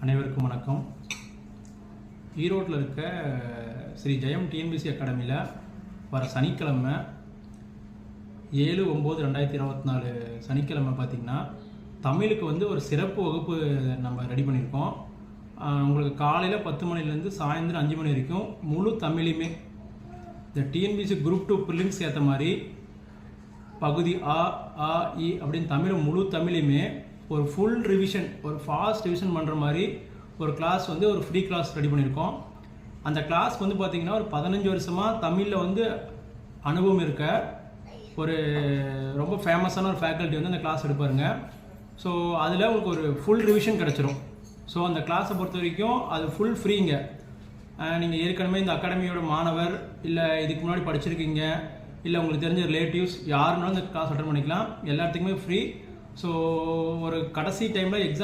அனைவருக்கும் வணக்கம். ஈரோட்டில் இருக்க ஸ்ரீ ஜெயம் டிஎன்பிசி அகாடமியில் வர சனிக்கிழமை 7/9/2024 சனிக்கிழமை பார்த்திங்கன்னா தமிழுக்கு ஒரு சிறப்பு வகுப்பு நம்ம ரெடி பண்ணியிருக்கோம். உங்களுக்கு காலையில் 10 மணிலேருந்து சாயந்தரம் 5 மணி வரைக்கும் முழு தமிழையுமே இந்த டிஎன்பிசி குரூப் 2 ப்ரிலிம்ஸ் ஏற்ற மாதிரி பகுதி ஆ ஆ இ அப்படின்னு முழு தமிழையுமே ஒரு ஃபுல் ரிவிஷன், ஒரு ஃபாஸ்ட் ரிவிஷன் பண்ணுற மாதிரி ஒரு கிளாஸ் ஒரு ஃப்ரீ கிளாஸ் ரெடி பண்ணியிருக்கோம். அந்த கிளாஸ் பார்த்திங்கன்னா ஒரு 15 வருஷமாக தமிழில் அனுபவம் இருக்க ஒரு ரொம்ப ஃபேமஸான ஒரு ஃபேக்கல்ட்டி அந்த கிளாஸ் எடுப்பாருங்க. ஸோ அதில் உங்களுக்கு ஒரு ஃபுல் ரிவிஷன் கிடச்சிரும். ஸோ அந்த கிளாஸை பொறுத்த வரைக்கும் அது ஃபுல் ஃப்ரீங்க. நீங்கள் ஏற்கனவே இந்த அகாடமியோட மாணவர், இல்லை இதுக்கு முன்னாடி படிச்சிருக்கீங்க, இல்லை உங்களுக்கு தெரிஞ்ச ரிலேட்டிவ்ஸ் யாருனாலும் இந்த கிளாஸ் அட்டன் பண்ணிக்கலாம். எல்லாத்துக்குமே ஃப்ரீ. ஸோ ஒரு கடைசி டைமில் எக்ஸாம்